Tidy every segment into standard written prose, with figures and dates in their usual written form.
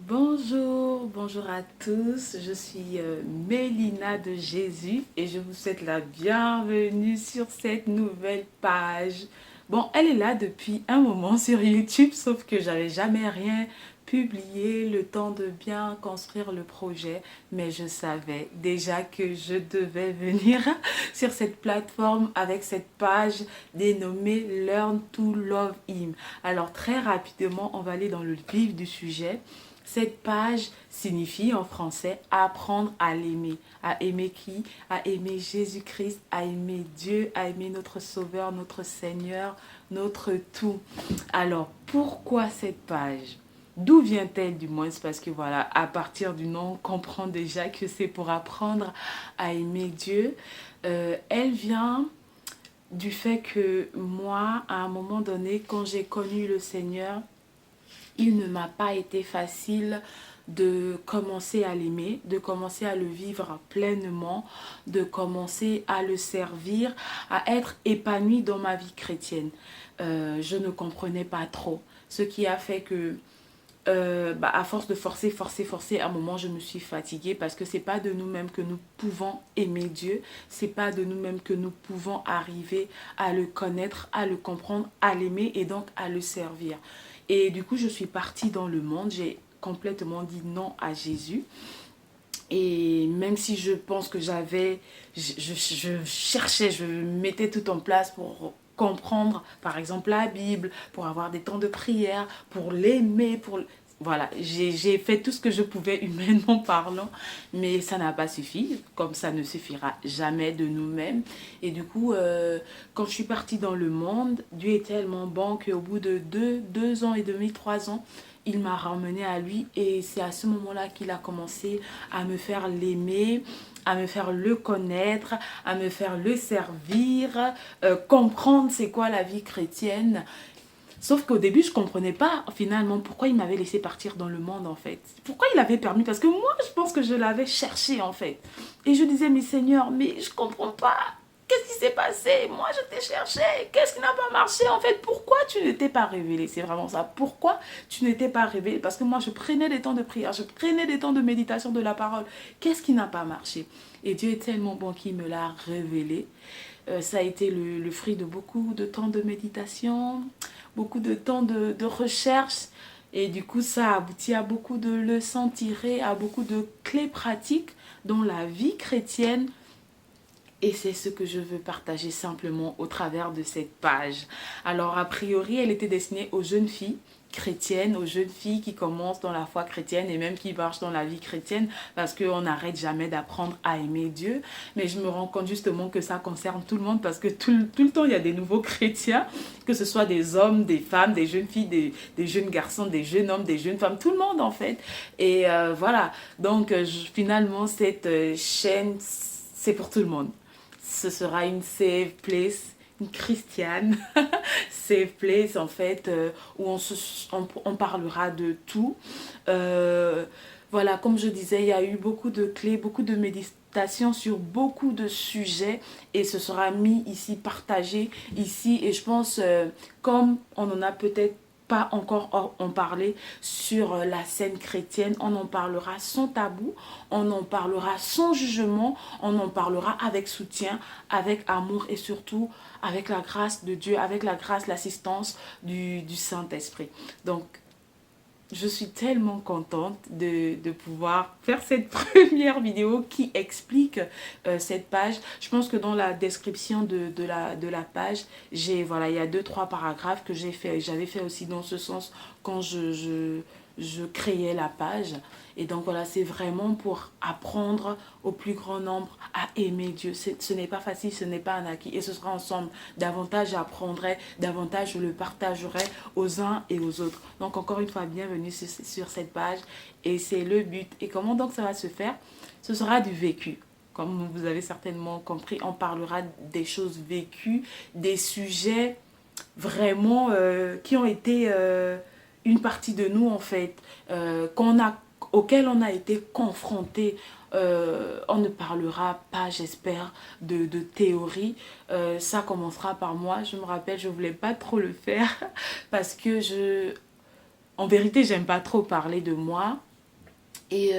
Bonjour à tous, je suis Mélina de Jésus et je vous souhaite la bienvenue sur cette nouvelle page. Bon, elle est là depuis un moment sur YouTube, sauf que j'avais jamais rien publié, le temps de bien construire le projet, mais je savais déjà que je devais venir sur cette plateforme avec cette page dénommée Learn to Love Him. Alors très rapidement, on va aller dans le vif du sujet. Cette page signifie en français apprendre à l'aimer. À aimer qui? À aimer Jésus-Christ, à aimer Dieu, à aimer notre Sauveur, notre Seigneur, notre tout. Alors, pourquoi cette page? D'où vient-elle du moins? C'est parce que voilà, à partir du nom, on comprend déjà que c'est pour apprendre à aimer Dieu. Elle vient du fait que moi, à un moment donné, quand j'ai connu le Seigneur, il ne m'a pas été facile de commencer à l'aimer, de commencer à le vivre pleinement, de commencer à le servir, à être épanoui dans ma vie chrétienne. Je ne comprenais pas trop. Ce qui a fait que à force de forcer, à un moment, je me suis fatiguée parce que c'est pas de nous-mêmes que nous pouvons aimer Dieu, c'est pas de nous-mêmes que nous pouvons arriver à le connaître, à le comprendre, à l'aimer et donc à le servir. Et du coup, je suis partie dans le monde, j'ai complètement dit non à Jésus. Et même si je pense que je cherchais, je mettais tout en place pour comprendre, par exemple, la Bible, pour avoir des temps de prière, pour l'aimer, Voilà, j'ai fait tout ce que je pouvais humainement parlant, mais ça n'a pas suffi, comme ça ne suffira jamais de nous-mêmes. Et du coup, quand je suis partie dans le monde, Dieu est tellement bon qu'au bout de deux ans et demi, 3 ans, il m'a ramené à lui et c'est à ce moment-là qu'il a commencé à me faire l'aimer, à me faire le connaître, à me faire le servir, comprendre c'est quoi la vie chrétienne. Sauf qu'au début, je ne comprenais pas finalement pourquoi il m'avait laissé partir dans le monde en fait. Pourquoi il avait permis? Parce que moi, je pense que je l'avais cherché en fait. Et je disais, mais Seigneur, mais je ne comprends pas. Qu'est-ce qui s'est passé? Moi, je t'ai cherché. Qu'est-ce qui n'a pas marché en fait? Pourquoi tu ne t'es pas révélé? C'est vraiment ça. Pourquoi tu ne t'es pas révélé? Parce que moi, je prenais des temps de prière, je prenais des temps de méditation de la parole. Qu'est-ce qui n'a pas marché? Et Dieu est tellement bon qu'il me l'a révélé. Ça a été le fruit de beaucoup de temps de méditation, beaucoup de temps de recherche. Et du coup, ça a abouti à beaucoup de leçons tirées, à beaucoup de clés pratiques dans la vie chrétienne. Et c'est ce que je veux partager simplement au travers de cette page. Alors, a priori, elle était destinée aux jeunes filles chrétiennes, aux jeunes filles qui commencent dans la foi chrétienne et même qui marchent dans la vie chrétienne parce qu'on n'arrête jamais d'apprendre à aimer Dieu. Mais je me rends compte justement que ça concerne tout le monde parce que tout le temps, il y a des nouveaux chrétiens, que ce soit des hommes, des femmes, des jeunes filles, des jeunes garçons, des jeunes hommes, des jeunes femmes, tout le monde en fait. Et voilà, donc finalement, cette chaîne, c'est pour tout le monde. Ce sera une safe place, une christiane safe place en fait, où on parlera de tout. Voilà, comme je disais, il y a eu beaucoup de clés, beaucoup de méditations sur beaucoup de sujets et ce sera mis ici, partagé ici. Et je pense, comme on en a peut-être pas encore en parler sur la scène chrétienne, on en parlera sans tabou, on en parlera sans jugement, on en parlera avec soutien, avec amour et surtout avec la grâce de Dieu, avec la grâce, l'assistance du Saint-Esprit. Donc, je suis tellement contente de pouvoir faire cette première vidéo qui explique cette page. Je pense que dans la description de la page, voilà, il y a deux, trois paragraphes que j'avais fait aussi dans ce sens quand je créais la page. Et donc voilà, c'est vraiment pour apprendre au plus grand nombre à aimer Dieu. Ce n'est pas facile, ce n'est pas un acquis. Et ce sera ensemble. Davantage j'apprendrai, davantage je le partagerai aux uns et aux autres. Donc encore une fois, bienvenue sur cette page. Et c'est le but. Et comment donc ça va se faire? Ce sera du vécu. Comme vous avez certainement compris, on parlera des choses vécues, des sujets vraiment qui ont été une partie de nous en fait, auquel on a été confronté. On ne parlera pas, j'espère, de théorie. Ça commencera par moi. Je me rappelle, je ne voulais pas trop le faire parce que en vérité, j'aime pas trop parler de moi. Et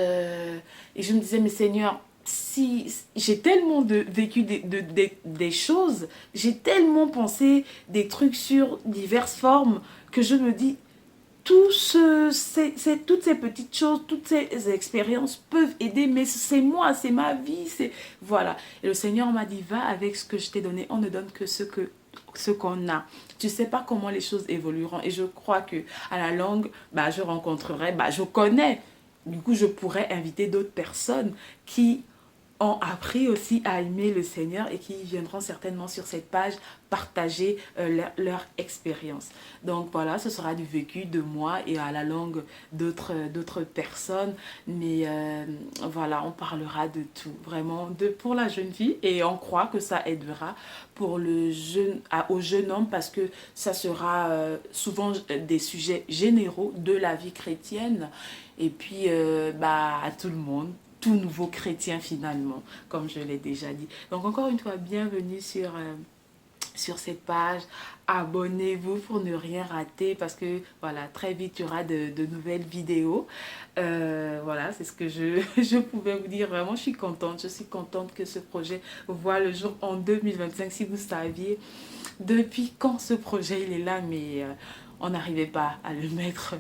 je me disais, mais Seigneur, si j'ai tellement vécu des choses, j'ai tellement pensé des trucs sur diverses formes que je me dis, toutes ces petites choses, toutes ces expériences peuvent aider, mais c'est moi, c'est ma vie, c'est voilà. Et le Seigneur m'a dit, va avec ce que je t'ai donné, on ne donne que ce qu'on a. Tu sais pas comment les choses évolueront et je crois que à la longue, bah, je rencontrerai, bah, je connais. Du coup, je pourrais inviter d'autres personnes qui ont appris aussi à aimer le Seigneur et qui viendront certainement sur cette page partager leur expérience. Donc voilà, ce sera du vécu de moi et à la longue d'autres personnes. Mais voilà, on parlera de tout, vraiment, pour la jeune fille et on croit que ça aidera pour au jeune homme parce que ça sera souvent des sujets généraux de la vie chrétienne et puis bah, à tout le monde, tout nouveau chrétien finalement, comme je l'ai déjà dit. Donc encore une fois, bienvenue sur cette page. Abonnez-vous pour ne rien rater parce que voilà, très vite il y aura de nouvelles vidéos. Voilà, c'est ce que je pouvais vous dire. Vraiment, je suis contente que ce projet voit le jour en 2025. Si vous saviez depuis quand ce projet il est là, mais on n'arrivait pas à le mettre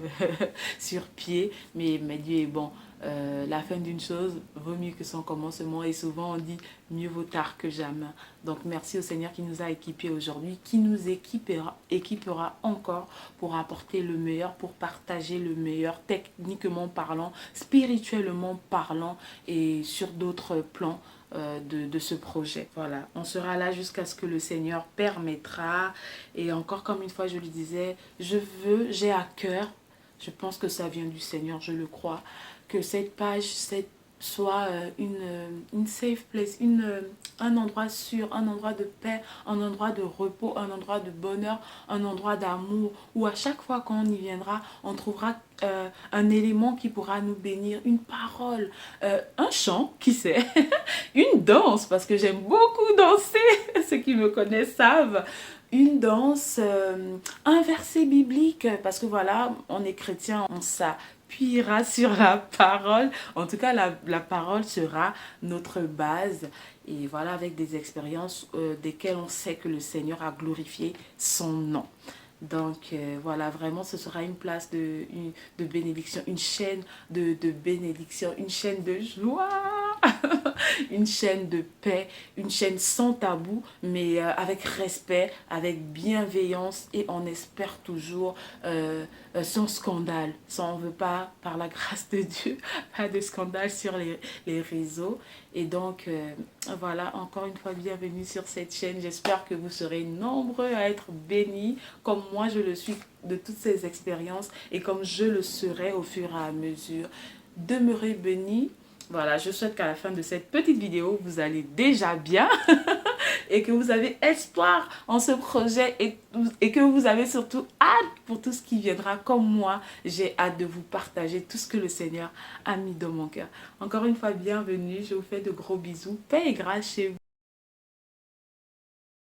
sur pied. Mais Dieu est bon. La fin d'une chose vaut mieux que son commencement et souvent on dit mieux vaut tard que jamais. Donc merci au Seigneur qui nous a équipés aujourd'hui, qui nous équipera encore pour apporter le meilleur, pour partager le meilleur, techniquement parlant, spirituellement parlant et sur d'autres plans de ce projet. Voilà, on sera là jusqu'à ce que le Seigneur permettra. Et encore comme une fois je lui disais, j'ai à cœur, je pense que ça vient du Seigneur, je le crois, que cette page soit une safe place, un endroit sûr, un endroit de paix, un endroit de repos, un endroit de bonheur, un endroit d'amour, où à chaque fois qu'on y viendra, on trouvera un élément qui pourra nous bénir, une parole, un chant, qui sait, une danse, parce que j'aime beaucoup danser, ceux qui me connaissent savent, une danse, un verset biblique, parce que voilà, on est chrétien, on s'appuiera sur la parole. En tout cas, la parole sera notre base. Et voilà, avec des expériences desquelles on sait que le Seigneur a glorifié son nom. Donc voilà, vraiment, ce sera une place de bénédiction, une chaîne de bénédiction, une chaîne de joie, une chaîne de paix, une chaîne sans tabou, mais avec respect, avec bienveillance et on espère toujours sans scandale. Ça, on ne veut pas, par la grâce de Dieu, pas de scandale sur les réseaux. Et donc, voilà, encore une fois, bienvenue sur cette chaîne. J'espère que vous serez nombreux à être bénis, comme moi je le suis de toutes ces expériences et comme je le serai au fur et à mesure. Demeurez bénis. Voilà, je souhaite qu'à la fin de cette petite vidéo, vous allez déjà bien et que vous avez espoir en ce projet et que vous avez surtout hâte pour tout ce qui viendra. Comme moi, j'ai hâte de vous partager tout ce que le Seigneur a mis dans mon cœur. Encore une fois, bienvenue. Je vous fais de gros bisous. Paix et grâce chez vous.